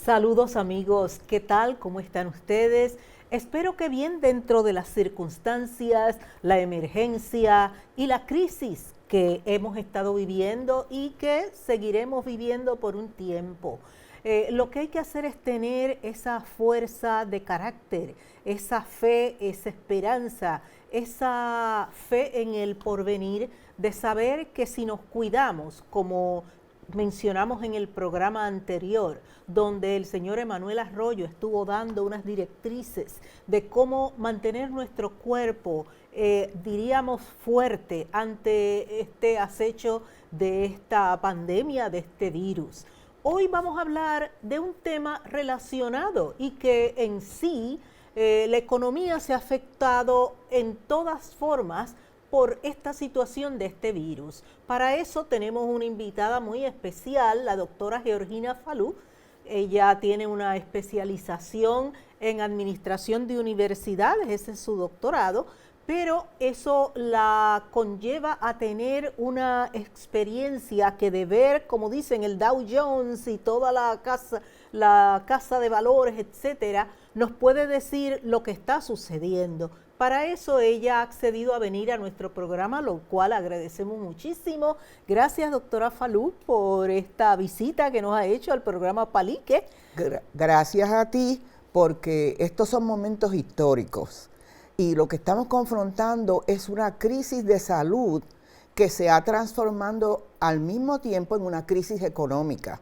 Saludos amigos, ¿qué tal? ¿Cómo están ustedes? Espero que bien dentro de las circunstancias, la emergencia y la crisis que hemos estado viviendo y que seguiremos viviendo por un tiempo. Lo que hay que hacer es tener esa fuerza de carácter, esa fe, esa esperanza, esa fe en el porvenir de saber que si nos cuidamos como mencionamos en el programa anterior, donde el señor Emanuel Arroyo estuvo dando unas directrices de cómo mantener nuestro cuerpo, diríamos, fuerte ante este acecho de esta pandemia, de este virus. Hoy vamos a hablar de un tema relacionado y que en sí la economía se ha afectado en todas formas por esta situación de este virus. Para eso tenemos una invitada muy especial, la doctora Georgina Falú. Ella tiene una especialización en administración de universidades, ese es su doctorado, pero eso la conlleva a tener una experiencia que de ver, como dicen, el Dow Jones y toda la casa de valores, etcétera, nos puede decir lo que está sucediendo. Para eso ella ha accedido a venir a nuestro programa, lo cual agradecemos muchísimo. Gracias, doctora Falú, por esta visita que nos ha hecho al programa Palique. Gracias a ti, porque estos son momentos históricos y lo que estamos confrontando es una crisis de salud que se ha transformando al mismo tiempo en una crisis económica.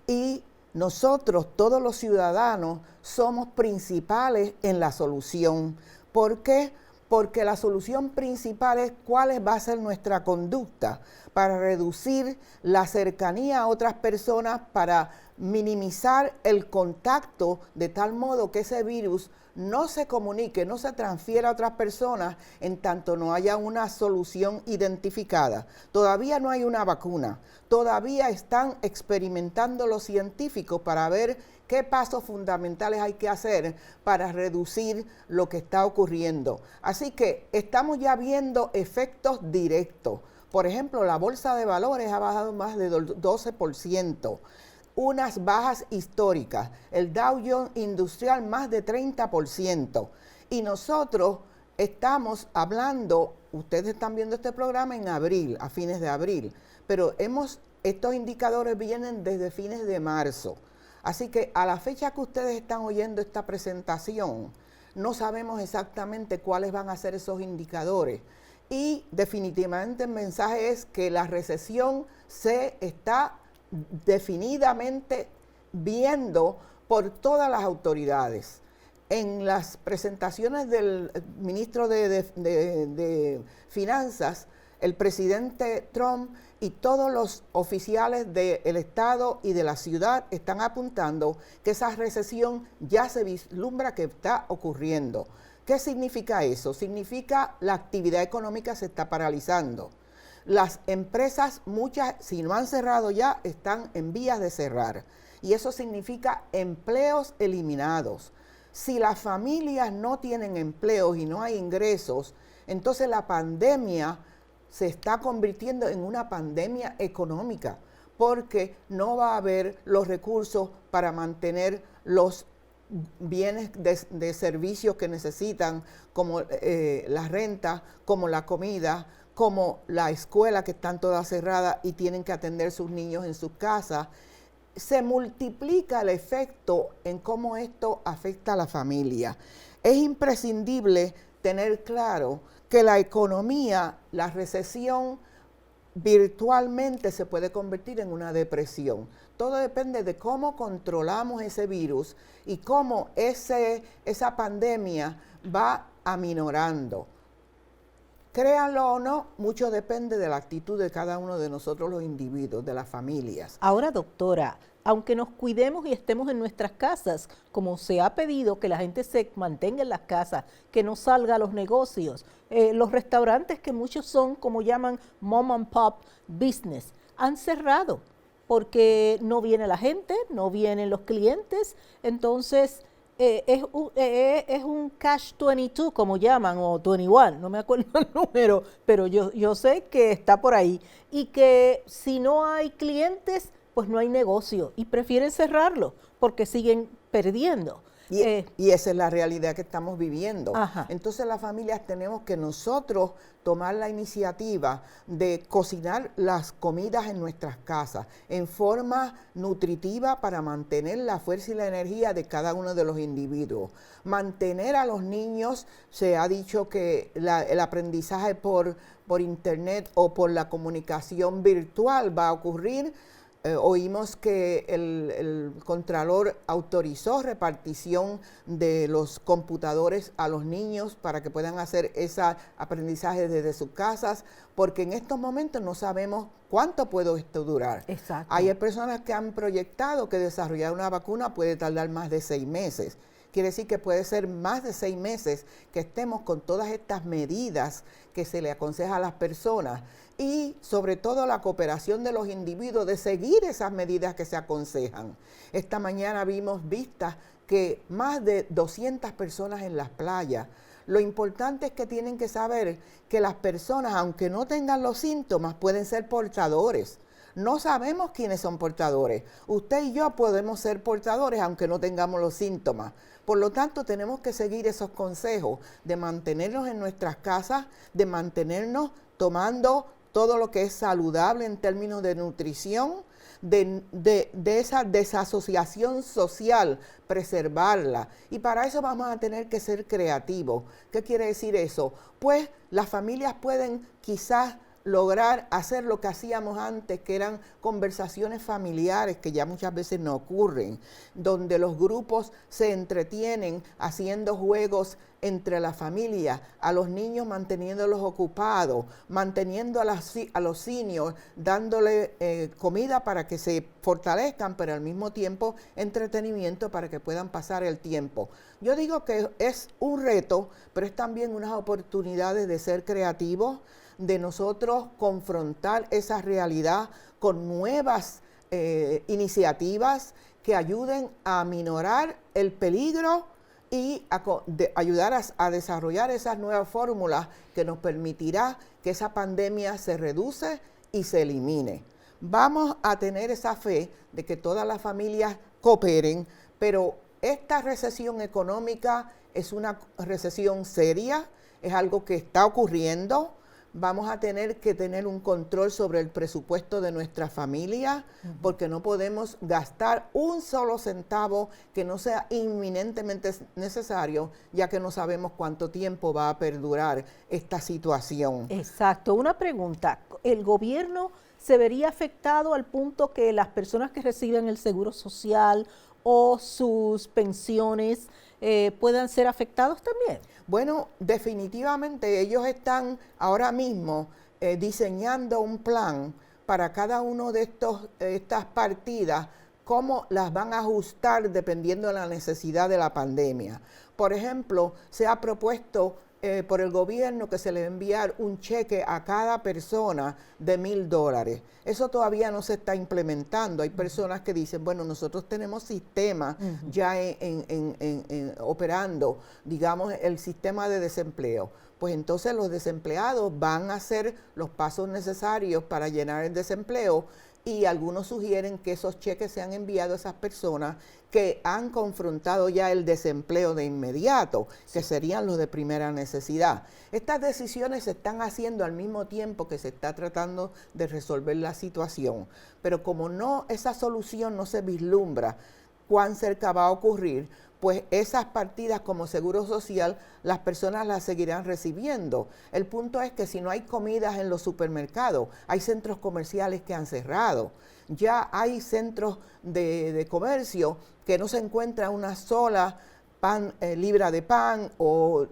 Y nosotros, todos los ciudadanos, somos principales en la solución. ¿Por qué? Porque la solución principal es cuál va a ser nuestra conducta para reducir la cercanía a otras personas, para minimizar el contacto de tal modo que ese virus no se comunique, no se transfiera a otras personas en tanto no haya una solución identificada. Todavía no hay una vacuna, todavía están experimentando los científicos para ver qué pasos fundamentales hay que hacer para reducir lo que está ocurriendo. Así que estamos ya viendo efectos directos. Por ejemplo, la bolsa de valores ha bajado más de 12%. Unas bajas históricas, el Dow Jones Industrial más de 30%. Y nosotros estamos hablando, ustedes están viendo este programa en abril, a fines de abril, pero estos indicadores vienen desde fines de marzo. Así que a la fecha que ustedes están oyendo esta presentación, no sabemos exactamente cuáles van a ser esos indicadores. Y definitivamente el mensaje es que la recesión se está definidamente viendo por todas las autoridades. En las presentaciones del ministro de Finanzas, el presidente Trump y todos los oficiales del Estado y de la ciudad están apuntando que esa recesión ya se vislumbra que está ocurriendo. ¿Qué significa eso? Significa la actividad económica se está paralizando. Las empresas, muchas, si no han cerrado ya, están en vías de cerrar. Y eso significa empleos eliminados. Si las familias no tienen empleos y no hay ingresos, entonces la pandemia se está convirtiendo en una pandemia económica, porque no va a haber los recursos para mantener los bienes de servicios que necesitan, como la renta, como la comida, como la escuela, que están todas cerradas y tienen que atender sus niños en sus casas. Se multiplica el efecto en cómo esto afecta a la familia. Es imprescindible tener claro que la economía, la recesión, virtualmente se puede convertir en una depresión. Todo depende de cómo controlamos ese virus y cómo esa pandemia va aminorando. Créanlo o no, mucho depende de la actitud de cada uno de nosotros los individuos, de las familias. Ahora, doctora, aunque nos cuidemos y estemos en nuestras casas, como se ha pedido que la gente se mantenga en las casas, que no salga a los negocios, los restaurantes, que muchos son, como llaman, mom and pop business, han cerrado porque no viene la gente, no vienen los clientes. Entonces es un cash 22, como llaman, o 21, no me acuerdo el número, pero yo sé que está por ahí, y que si no hay clientes, pues no hay negocio y prefieren cerrarlo porque siguen perdiendo. Y esa es la realidad que estamos viviendo. Ajá. Entonces las familias tenemos que nosotros tomar la iniciativa de cocinar las comidas en nuestras casas en forma nutritiva para mantener la fuerza y la energía de cada uno de los individuos. Mantener a los niños, se ha dicho que el aprendizaje por internet o por la comunicación virtual va a ocurrir. Oímos que el Contralor autorizó repartición de los computadores a los niños para que puedan hacer ese aprendizaje desde sus casas, porque en estos momentos no sabemos cuánto puede esto durar. Exacto. Hay personas que han proyectado que desarrollar una vacuna puede tardar más de 6 meses. Quiere decir que puede ser más de 6 meses que estemos con todas estas medidas que se le aconseja a las personas y sobre todo la cooperación de los individuos de seguir esas medidas que se aconsejan. Esta mañana vimos vistas que más de 200 personas en las playas. Lo importante es que tienen que saber que las personas, aunque no tengan los síntomas, pueden ser portadores. No sabemos quiénes son portadores. Usted y yo podemos ser portadores aunque no tengamos los síntomas. Por lo tanto, tenemos que seguir esos consejos de mantenernos en nuestras casas, de mantenernos tomando todo lo que es saludable en términos de nutrición, de esa desasociación social, preservarla. Y para eso vamos a tener que ser creativos. ¿Qué quiere decir eso? Pues las familias pueden quizás lograr hacer lo que hacíamos antes, que eran conversaciones familiares, que ya muchas veces no ocurren, donde los grupos se entretienen haciendo juegos entre la familia, a los niños manteniéndolos ocupados, manteniendo a los seniors, dándole comida para que se fortalezcan, pero al mismo tiempo entretenimiento para que puedan pasar el tiempo. Yo digo que es un reto, pero es también unas oportunidades de ser creativos, de nosotros confrontar esa realidad con nuevas iniciativas que ayuden a aminorar el peligro y ayudar a desarrollar esas nuevas fórmulas que nos permitirá que esa pandemia se reduce y se elimine. Vamos a tener esa fe de que todas las familias cooperen, pero esta recesión económica es una recesión seria, es algo que está ocurriendo. Vamos a tener que tener un control sobre el presupuesto de nuestra familia, porque no podemos gastar un solo centavo que no sea inminentemente necesario, ya que no sabemos cuánto tiempo va a perdurar esta situación. Exacto. Una pregunta, ¿el gobierno se vería afectado al punto que las personas que reciben el seguro social o sus pensiones puedan ser afectados también? Bueno, definitivamente ellos están ahora mismo diseñando un plan para cada uno de estas partidas, cómo las van a ajustar dependiendo de la necesidad de la pandemia. Por ejemplo, se ha propuesto por el gobierno que se le va a enviar un cheque a cada persona de $1,000. Eso todavía no se está implementando. Hay personas que dicen, bueno, nosotros tenemos sistemas ya operando, digamos, el sistema de desempleo. Pues entonces los desempleados van a hacer los pasos necesarios para llenar el desempleo y algunos sugieren que esos cheques sean enviados a esas personas que han confrontado ya el desempleo de inmediato, que serían los de primera necesidad. Estas decisiones se están haciendo al mismo tiempo que se está tratando de resolver la situación, pero como esa solución no se vislumbra cuán cerca va a ocurrir, pues esas partidas como Seguro Social, las personas las seguirán recibiendo. El punto es que si no hay comidas en los supermercados, hay centros comerciales que han cerrado. Ya hay centros de comercio que no se encuentra una sola libra de pan o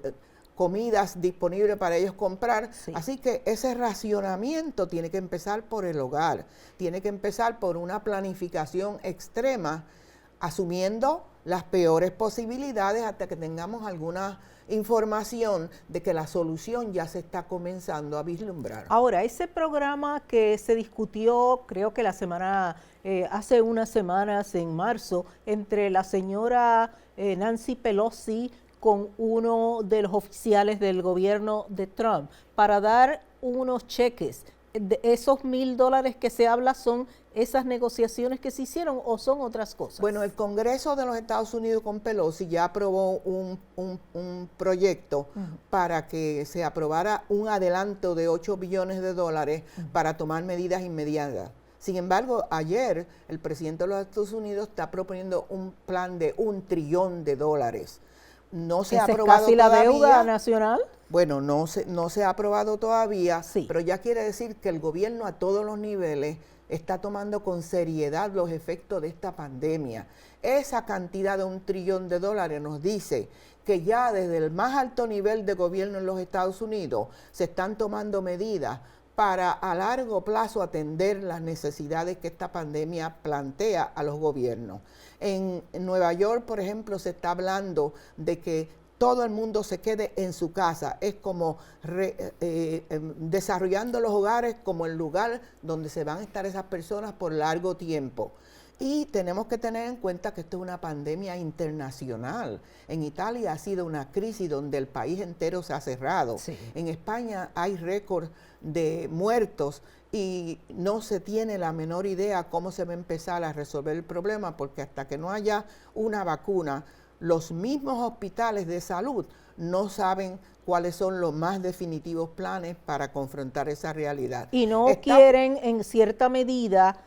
comidas disponibles para ellos comprar. Sí. Así que ese racionamiento tiene que empezar por el hogar, tiene que empezar por una planificación extrema, asumiendo las peores posibilidades hasta que tengamos alguna información de que la solución ya se está comenzando a vislumbrar. Ahora, ese programa que se discutió, creo que hace unas semanas, en marzo, entre la señora Nancy Pelosi con uno de los oficiales del gobierno de Trump, para dar unos cheques de esos $1,000 que se habla son esas negociaciones que se hicieron o son otras cosas. Bueno, el Congreso de los Estados Unidos con Pelosi ya aprobó un proyecto para que se aprobara un adelanto de $8 billones para tomar medidas inmediatas. Sin embargo, ayer el presidente de los Estados Unidos está proponiendo un plan de $1 trillón. No se ha aprobado casi todavía. ¿La deuda nacional? Bueno, no se ha aprobado todavía, sí, pero ya quiere decir que el gobierno a todos los niveles está tomando con seriedad los efectos de esta pandemia. Esa cantidad de $1 trillón nos dice que ya desde el más alto nivel de gobierno en los Estados Unidos se están tomando medidas para a largo plazo atender las necesidades que esta pandemia plantea a los gobiernos. En Nueva York, por ejemplo, se está hablando de que todo el mundo se quede en su casa. Es como desarrollando los hogares como el lugar donde se van a estar esas personas por largo tiempo. Y tenemos que tener en cuenta que esto es una pandemia internacional. En Italia ha sido una crisis donde el país entero se ha cerrado. Sí. En España hay récord de muertos y no se tiene la menor idea cómo se va a empezar a resolver el problema, porque hasta que no haya una vacuna, los mismos hospitales de salud no saben cuáles son los más definitivos planes para confrontar esa realidad. Y no quieren, en cierta medida,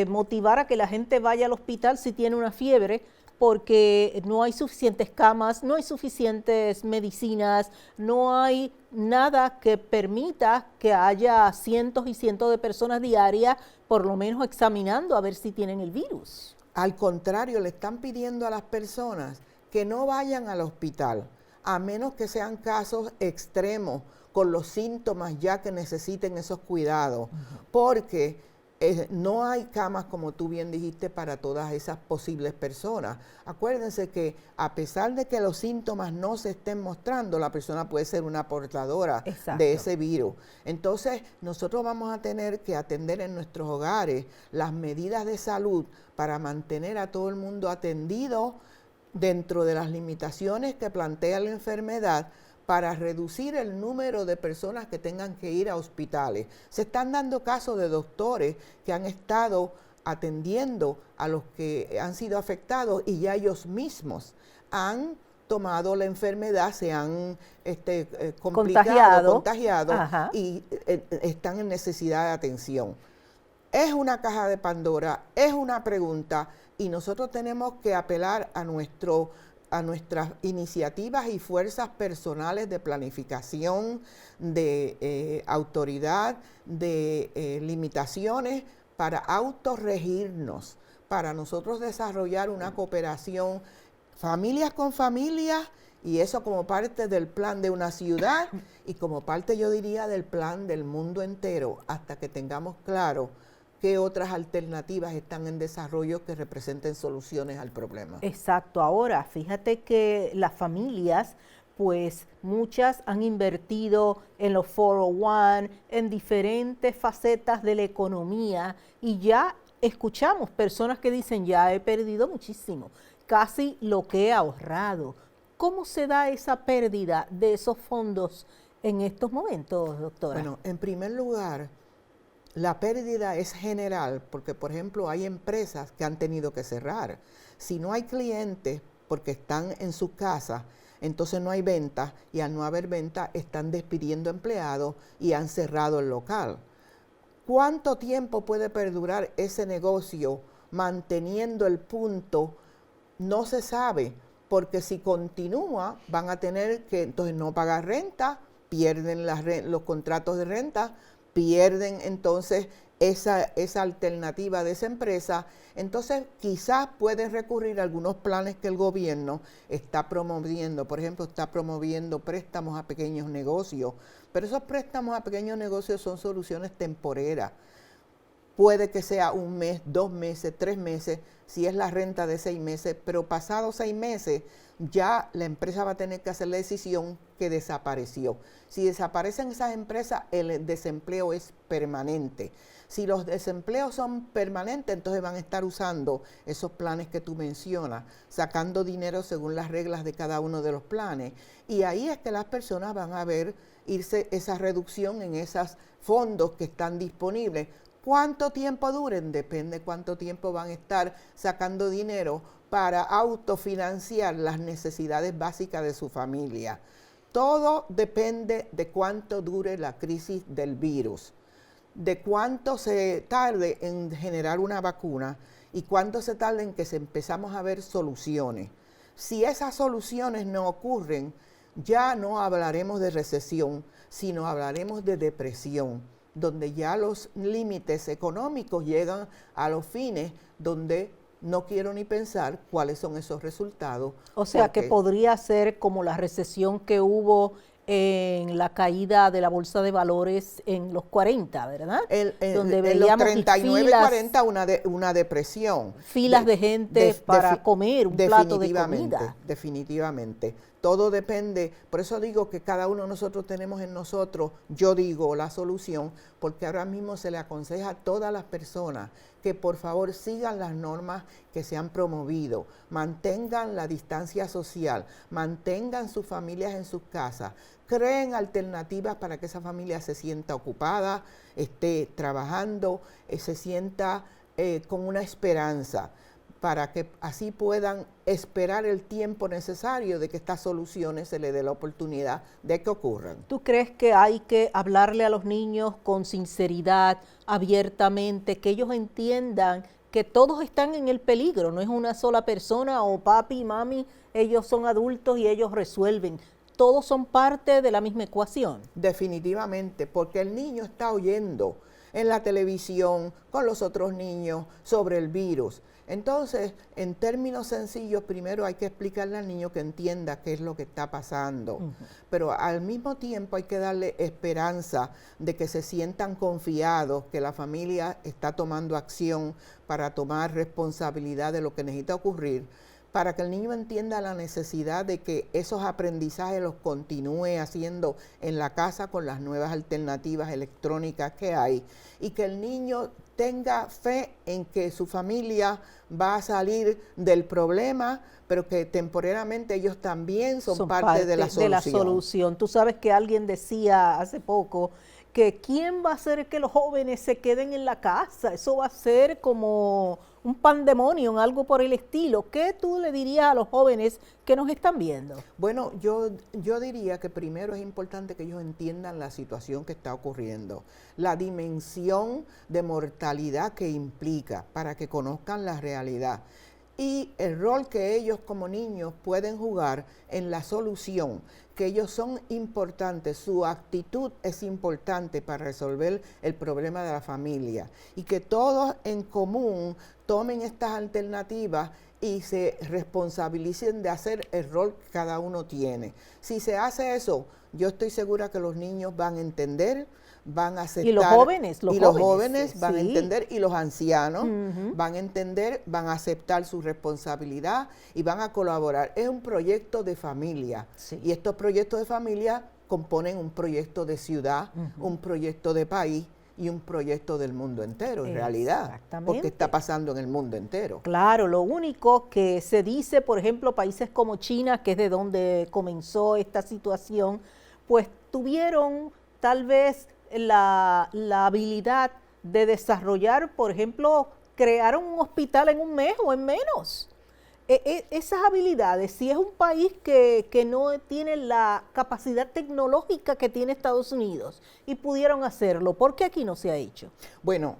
motivar a que la gente vaya al hospital si tiene una fiebre, porque no hay suficientes camas, no hay suficientes medicinas, no hay nada que permita que haya cientos y cientos de personas diarias, por lo menos examinando a ver si tienen el virus. Al contrario, le están pidiendo a las personas que no vayan al hospital, a menos que sean casos extremos, con los síntomas ya que necesiten esos cuidados, porque no hay camas, como tú bien dijiste, para todas esas posibles personas. Acuérdense que a pesar de que los síntomas no se estén mostrando, la persona puede ser una portadora de ese virus. Entonces, nosotros vamos a tener que atender en nuestros hogares las medidas de salud para mantener a todo el mundo atendido dentro de las limitaciones que plantea la enfermedad, para reducir el número de personas que tengan que ir a hospitales. Se están dando casos de doctores que han estado atendiendo a los que han sido afectados y ya ellos mismos han tomado la enfermedad, se han contagiado y están en necesidad de atención. Es una caja de Pandora, es una pregunta, y nosotros tenemos que apelar a nuestras iniciativas y fuerzas personales de planificación, de autoridad, de limitaciones, para autorregirnos, para nosotros desarrollar una cooperación familias con familias, y eso como parte del plan de una ciudad y como parte, yo diría, del plan del mundo entero, hasta que tengamos claro qué otras alternativas están en desarrollo que representen soluciones al problema. Exacto. Ahora, fíjate que las familias, pues muchas han invertido en los 401, en diferentes facetas de la economía, y ya escuchamos personas que dicen, ya he perdido muchísimo, casi lo que he ahorrado. ¿Cómo se da esa pérdida de esos fondos en estos momentos, doctora? Bueno, en primer lugar, la pérdida es general porque, por ejemplo, hay empresas que han tenido que cerrar. Si no hay clientes porque están en sus casas, entonces no hay ventas, y al no haber ventas están despidiendo empleados y han cerrado el local. ¿Cuánto tiempo puede perdurar ese negocio manteniendo el punto? No se sabe, porque si continúa van a tener que entonces no pagar renta, pierden los contratos de renta, pierden entonces esa alternativa de esa empresa. Entonces quizás pueden recurrir a algunos planes que el gobierno está promoviendo. Por ejemplo, está promoviendo préstamos a pequeños negocios, pero esos préstamos a pequeños negocios son soluciones temporeras. Puede que sea 1 mes, 2 meses, 3 meses, si es la renta de 6 meses, pero pasados 6 meses ya la empresa va a tener que hacer la decisión que desapareció. Si desaparecen esas empresas, el desempleo es permanente. Si los desempleos son permanentes, entonces van a estar usando esos planes que tú mencionas, sacando dinero según las reglas de cada uno de los planes. Y ahí es que las personas van a ver irse esa reducción en esos fondos que están disponibles. ¿Cuánto tiempo duren? Depende cuánto tiempo van a estar sacando dinero para autofinanciar las necesidades básicas de su familia. Todo depende de cuánto dure la crisis del virus, de cuánto se tarde en generar una vacuna y cuánto se tarde en que empezamos a ver soluciones. Si esas soluciones no ocurren, ya no hablaremos de recesión, sino hablaremos de depresión, donde ya los límites económicos llegan a los fines donde no quiero ni pensar cuáles son esos resultados. O sea, que podría ser como la recesión que hubo en la caída de la bolsa de valores en los 40, ¿verdad? Donde veíamos en los 39 y 40 una depresión. Filas de gente para comer un plato de comida. Definitivamente. Todo depende, por eso digo que cada uno de nosotros tenemos en nosotros, yo digo, la solución, porque ahora mismo se le aconseja a todas las personas que por favor sigan las normas que se han promovido, mantengan la distancia social, mantengan sus familias en sus casas, creen alternativas para que esa familia se sienta ocupada, esté trabajando, se sienta con una esperanza, para que así puedan esperar el tiempo necesario de que estas soluciones se les dé la oportunidad de que ocurran. ¿Tú crees que hay que hablarle a los niños con sinceridad, abiertamente, que ellos entiendan que todos están en el peligro? No es una sola persona o papi, mami, ellos son adultos y ellos resuelven. Todos son parte de la misma ecuación. Definitivamente, porque el niño está oyendo en la televisión con los otros niños sobre el virus. Entonces, en términos sencillos, primero hay que explicarle al niño que entienda qué es lo que está pasando. Pero al mismo tiempo hay que darle esperanza de que se sientan confiados, que la familia está tomando acción para tomar responsabilidad de lo que necesita ocurrir, para que el niño entienda la necesidad de que esos aprendizajes los continúe haciendo en la casa con las nuevas alternativas electrónicas que hay, y que el niño tenga fe en que su familia va a salir del problema, pero que temporariamente ellos también son parte de la solución. Tú sabes que alguien decía hace poco que ¿quién va a hacer que los jóvenes se queden en la casa? Eso va a ser como un pandemonium, algo por el estilo. ¿Qué tú le dirías a los jóvenes que nos están viendo? Bueno, yo diría que primero es importante que ellos entiendan la situación que está ocurriendo, la dimensión de mortalidad que implica, para que conozcan la realidad y el rol que ellos como niños pueden jugar en la solución, que ellos son importantes, su actitud es importante para resolver el problema de la familia, y que todos en común tomen estas alternativas y se responsabilicen de hacer el rol que cada uno tiene. Si se hace eso, yo estoy segura que los niños van a entender, van a aceptar. Y los jóvenes van a entender, y los ancianos van a entender, van a aceptar su responsabilidad y van a colaborar. Es un proyecto de familia, y estos proyectos de familia componen un proyecto de ciudad, un proyecto de país y un proyecto del mundo entero, en realidad, porque está pasando en el mundo entero. Claro, lo único que se dice, por ejemplo, países como China, que es de donde comenzó esta situación, pues tuvieron tal vez la habilidad de desarrollar, por ejemplo, crearon un hospital en un mes o en menos. Esas habilidades, si es un país que no tiene la capacidad tecnológica que tiene Estados Unidos y pudieron hacerlo, ¿por qué aquí no se ha hecho? Bueno,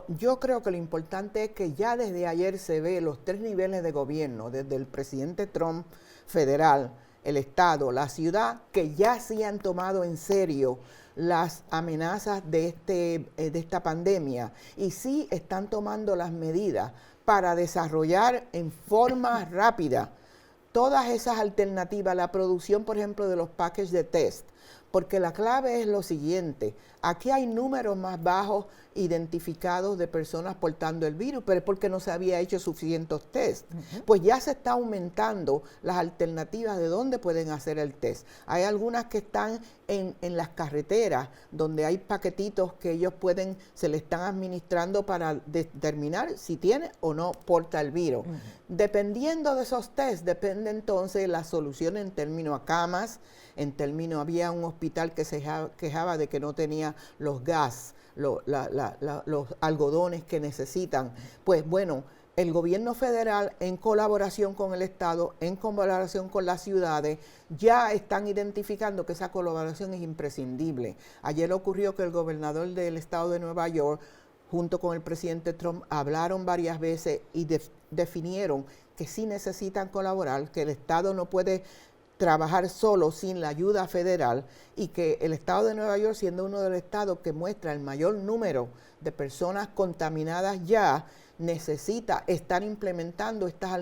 yo creo que lo importante es que ya desde ayer se ve los 3 niveles de gobierno, desde el presidente Trump federal, el Estado, la ciudad, que ya sí han tomado en serio las amenazas de esta pandemia, y sí están tomando las medidas para desarrollar en forma rápida todas esas alternativas, la producción, por ejemplo, de los packages de test, porque la clave es lo siguiente: aquí hay números más bajos identificados de personas portando el virus, pero es porque no se había hecho suficientes test. Pues ya se está aumentando las alternativas de dónde pueden hacer el test. Hay algunas que están en las carreteras, donde hay paquetitos que ellos se le están administrando para determinar si tiene o no porta el virus. Dependiendo de esos tests, depende entonces la solución en términos a camas, en términos, había un hospital que se quejaba de que no tenía los gas, los algodones que necesitan. Pues bueno, el gobierno federal, en colaboración con el Estado, en colaboración con las ciudades, ya están identificando que esa colaboración es imprescindible. Ayer ocurrió que el gobernador del estado de Nueva York, junto con el presidente Trump, hablaron varias veces y definieron que sí necesitan colaborar, que el Estado no puede trabajar solo sin la ayuda federal y que el estado de Nueva York, siendo uno de los estados que muestra el mayor número de personas contaminadas ya, necesita estar implementando estas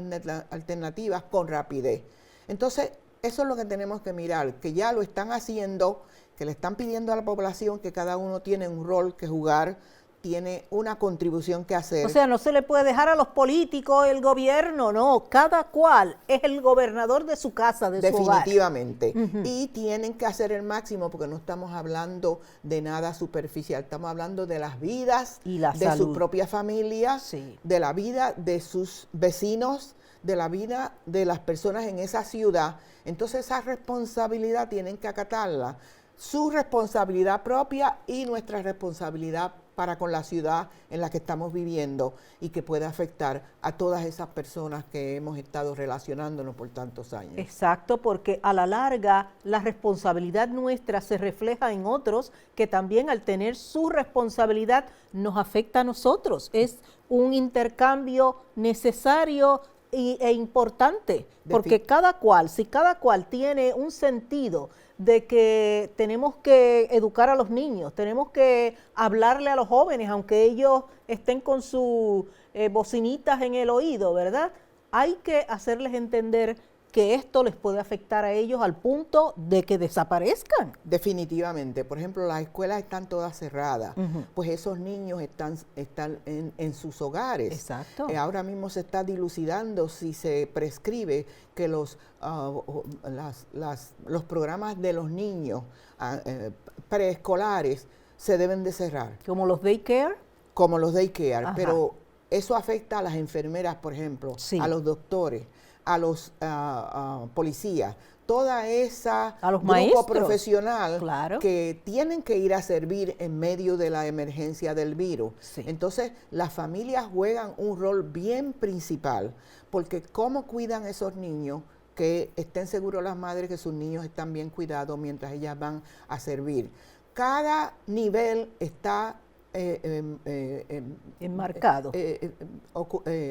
alternativas con rapidez. Entonces, eso es lo que tenemos que mirar, que ya lo están haciendo, que le están pidiendo a la población que cada uno tiene un rol que jugar, tiene una contribución que hacer. O sea, no se le puede dejar a los políticos, el gobierno, no. Cada cual es el gobernador de su casa, de su hogar. Definitivamente. Y tienen que hacer el máximo porque no estamos hablando de nada superficial. Estamos hablando de las vidas y la de salud. Su propia familia, Sí. de la vida de sus vecinos, de la vida de las personas en esa ciudad. Entonces esa responsabilidad tienen que acatarla. Su responsabilidad propia y nuestra responsabilidad para con la ciudad en la que estamos viviendo y que puede afectar a todas esas personas que hemos estado relacionándonos por tantos años. Exacto, porque a la larga la responsabilidad nuestra se refleja en otros que también al tener su responsabilidad nos afecta a nosotros. Es un intercambio necesario e importante, porque si cada cual tiene un sentido de que tenemos que educar a los niños, tenemos que hablarle a los jóvenes, aunque ellos estén con sus bocinitas en el oído, ¿verdad? Hay que hacerles entender que esto les puede afectar a ellos al punto de que desaparezcan. Definitivamente. Por ejemplo, las escuelas están todas cerradas, pues esos niños están en sus hogares. Exacto. Ahora mismo se está dilucidando si se prescribe que los programas de los niños preescolares se deben de cerrar. ¿Como los daycare? Como los daycare, Ajá. Pero eso afecta a las enfermeras, por ejemplo, Sí. a los doctores, a los policías, toda esa a los grupo maestros profesional, claro, que tienen que ir a servir en medio de la emergencia del virus. Sí. Entonces, las familias juegan un rol bien principal, porque cómo cuidan esos niños, que estén seguros las madres que sus niños están bien cuidados mientras ellas van a servir. Cada nivel está enmarcado.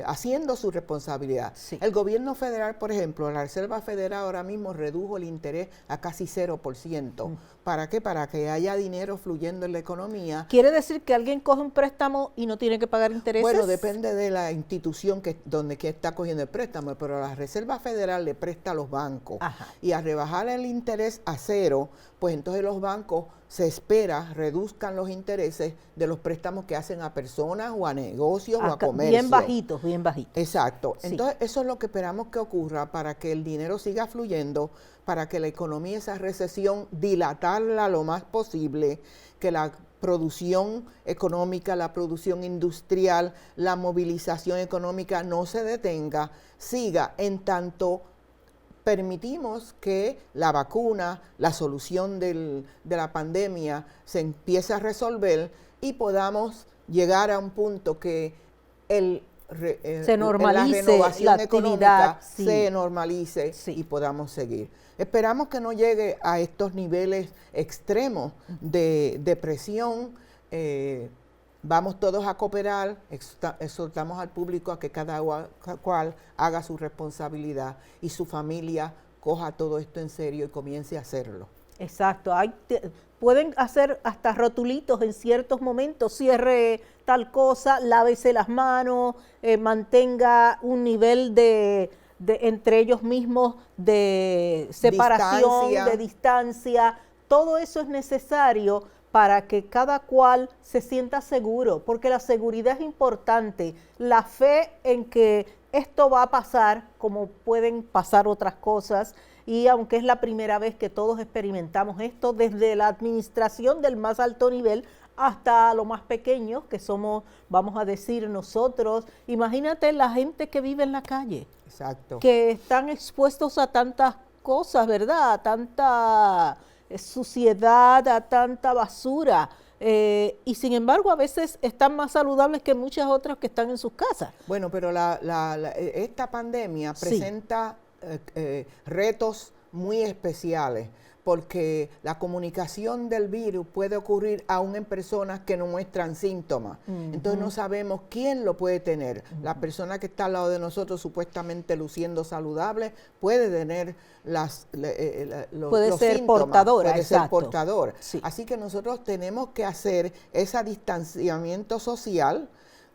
Haciendo su responsabilidad. Sí. El gobierno federal, por ejemplo, la Reserva Federal ahora mismo redujo el interés a casi 0%. ¿Para qué? Para que haya dinero fluyendo en la economía. ¿Quiere decir que alguien coge un préstamo y no tiene que pagar intereses? Bueno, depende de la institución donde está cogiendo el préstamo, pero la Reserva Federal le presta a los bancos. Ajá. Y al rebajar el interés a 0, pues entonces los bancos se espera reduzcan los intereses de los préstamos que hacen a personas o a negocios o a comercio. Bien bajitos, bien bajitos. Exacto. Sí. Entonces eso es lo que esperamos que ocurra para que el dinero siga fluyendo, para que la economía, esa recesión, dilatarla lo más posible, que la producción económica, la producción industrial, la movilización económica no se detenga, siga en tanto permitimos que la vacuna, la solución de la pandemia se empiece a resolver y podamos llegar a un punto que se normalice la renovación la actividad, económica sí. se normalice Sí. y podamos seguir. Esperamos que no llegue a estos niveles extremos de depresión. Vamos todos a cooperar, exhortamos al público a que cada cual haga su responsabilidad y su familia coja todo esto en serio y comience a hacerlo. Exacto. Pueden hacer hasta rotulitos en ciertos momentos, cierre tal cosa, lávese las manos, mantenga un nivel de entre ellos mismos de separación, de distancia. Todo eso es necesario para que cada cual se sienta seguro, porque la seguridad es importante, la fe en que esto va a pasar, como pueden pasar otras cosas, y aunque es la primera vez que todos experimentamos esto, desde la administración del más alto nivel hasta lo más pequeños, que somos, vamos a decir, nosotros. Imagínate la gente que vive en la calle. Exacto. Que están expuestos a tantas cosas, ¿verdad? A tanta suciedad, a tanta basura. Y sin embargo a veces están más saludables que muchas otras que están en sus casas. Bueno, pero esta pandemia presenta retos muy especiales, porque la comunicación del virus puede ocurrir aún en personas que no muestran síntomas. Entonces no sabemos quién lo puede tener. La persona que está al lado de nosotros supuestamente luciendo saludable puede tener los ser síntomas, portadora, puede ser exacto. portador. Sí. Así que nosotros tenemos que hacer ese distanciamiento social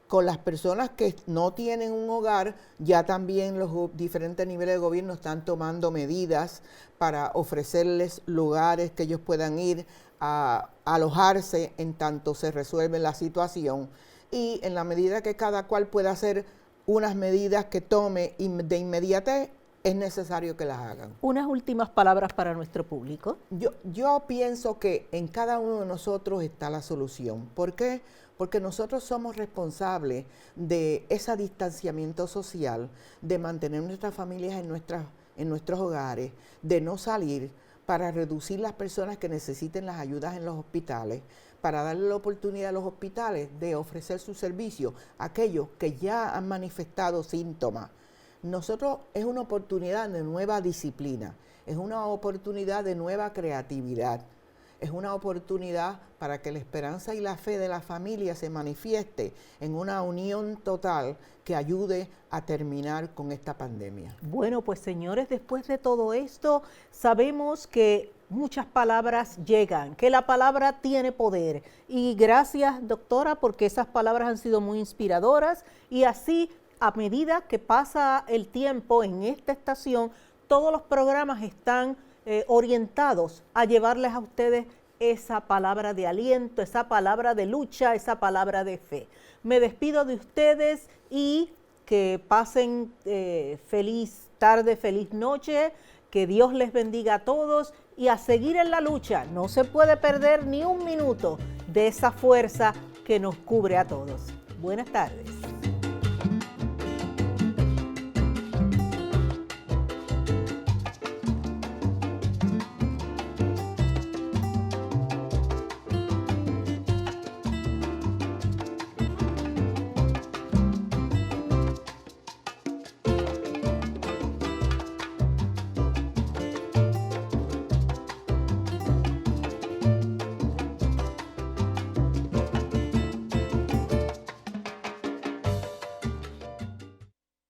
con las personas que no tienen un hogar. Ya también los diferentes niveles de gobierno están tomando medidas para ofrecerles lugares que ellos puedan ir a alojarse en tanto se resuelve la situación, y en la medida que cada cual pueda hacer unas medidas que tome de inmediatez, es necesario que las hagan. Unas últimas palabras para nuestro público. Yo pienso que en cada uno de nosotros está la solución. ¿Por qué? Porque nosotros somos responsables de ese distanciamiento social, de mantener nuestras familias en nuestros hogares, de no salir, para reducir las personas que necesiten las ayudas en los hospitales, para darle la oportunidad a los hospitales de ofrecer su servicio a aquellos que ya han manifestado síntomas. Nosotros, es una oportunidad de nueva disciplina, es una oportunidad de nueva creatividad, es una oportunidad para que la esperanza y la fe de la familia se manifieste en una unión total que ayude a terminar con esta pandemia. Bueno, pues señores, después de todo esto, sabemos que muchas palabras llegan, que la palabra tiene poder. Y gracias, doctora, porque esas palabras han sido muy inspiradoras, y así, a medida que pasa el tiempo en esta estación, todos los programas están orientados a llevarles a ustedes esa palabra de aliento, esa palabra de lucha, esa palabra de fe. Me despido de ustedes y que pasen feliz tarde, feliz noche, que Dios les bendiga a todos y a seguir en la lucha. No se puede perder ni un minuto de esa fuerza que nos cubre a todos. Buenas tardes.